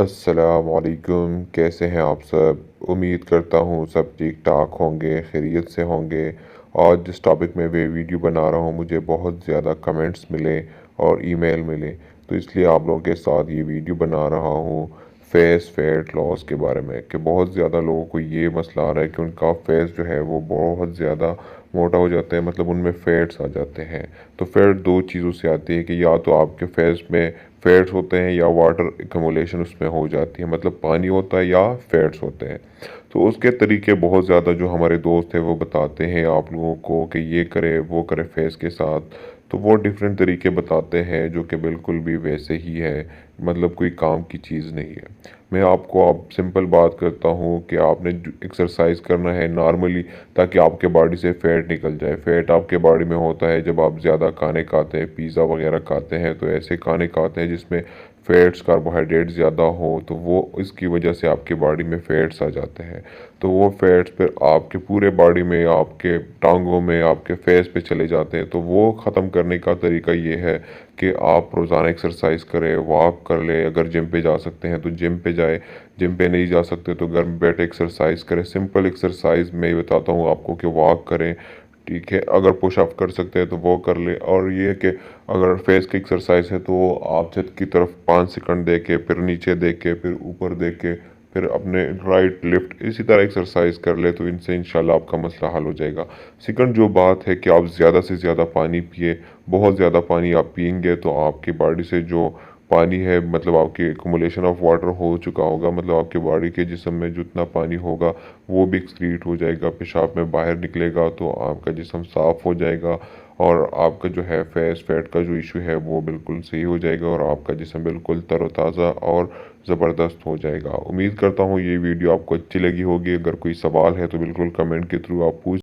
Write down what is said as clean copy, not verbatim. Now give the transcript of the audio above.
अस्सलामुअलैकुम, कैसे हैं आप सब। उम्मीद करता हूँ सब ठीक ठाक होंगे, खैरियत से होंगे। आज जिस टॉपिक में वे वीडियो बना रहा हूँ मुझे बहुत ज़्यादा कमेंट्स मिले और ईमेल मिले, तो इसलिए आप लोगों के साथ ये वीडियो बना रहा हूँ फेस फैट लॉस के बारे में। कि बहुत ज़्यादा लोगों को ये मसला आ रहा है कि उनका फेस जो है वो बहुत ज़्यादा मोटा हो जाता है, मतलब उनमें फैट्स आ जाते हैं। तो फैट दो चीज़ों से आती है कि या तो आपके फेस में फैट्स होते हैं या वाटर एकमुलेशन उसमें हो जाती है, मतलब पानी होता है या फैट्स होते हैं। तो उसके तरीके बहुत ज़्यादा जो हमारे दोस्त हैं वो बताते हैं आप लोगों को कि ये करे वो करे फेस के साथ। तो वो डिफरेंट तरीके बताते हैं जो कि बिल्कुल भी वैसे ही है, मतलब कोई काम की चीज़ नहीं है। मैं आपको अब सिंपल बात करता हूँ कि आपने एक्सरसाइज करना है नॉर्मली, ताकि आपके बॉडी से फ़ैट निकल जाए। फ़ैट आपके बॉडी में होता है जब आप ज़्यादा खाने खाते हैं, पिज़्ज़ा वगैरह खाते हैं, तो ऐसे खाने खाते हैं जिसमें फ़ैट्स कार्बोहाइड्रेट ज़्यादा हो, तो वो इसकी वजह से आपकी बॉडी में फ़ैट्स आ जाते हैं। तो वो फैट्स फिर आपके पूरे बॉडी में, आपके टांगों में, आपके फेस पे चले जाते हैं। तो वो ख़त्म करने का तरीका ये है कि आप रोज़ाना एक्सरसाइज करें, वॉक कर लें। अगर जिम पे जा सकते हैं तो जिम पे जाए, जिम पे नहीं जा सकते तो घर में बैठे एक्सरसाइज करें। सिंपल एक्सरसाइज मैं बताता हूँ आपको कि वॉक करें, ठीक है। अगर पुशअप कर सकते हैं तो वो कर ले। और ये है कि अगर फेस की एक्सरसाइज है तो आप छत की तरफ 5 सेकंड दे के, फिर नीचे देख के, फिर ऊपर देख के, फिर अपने राइट लेफ्ट इसी तरह एक्सरसाइज कर ले, तो इनसे इंशाल्लाह आपका मसला हल हो जाएगा। सेकंड जो बात है कि आप ज़्यादा से ज़्यादा पानी पिए। बहुत ज़्यादा पानी आप पिएंगे तो आपकी बॉडी से जो पानी है, मतलब आपकी एक्मुलेशन ऑफ वाटर हो चुका होगा, मतलब आपके बॉडी के जिस्म में जितना पानी होगा वो भी एक्सक्रीट हो जाएगा, पेशाब में बाहर निकलेगा, तो आपका जिस्म साफ़ हो जाएगा। और आपका जो है फेस फैट का जो इशू है वो बिल्कुल सही हो जाएगा और आपका जिस्म बिल्कुल तरोताज़ा और ज़बरदस्त हो जाएगा। उम्मीद करता हूँ ये वीडियो आपको अच्छी लगी होगी। अगर कोई सवाल है तो बिल्कुल कमेंट के थ्रू आप पूछ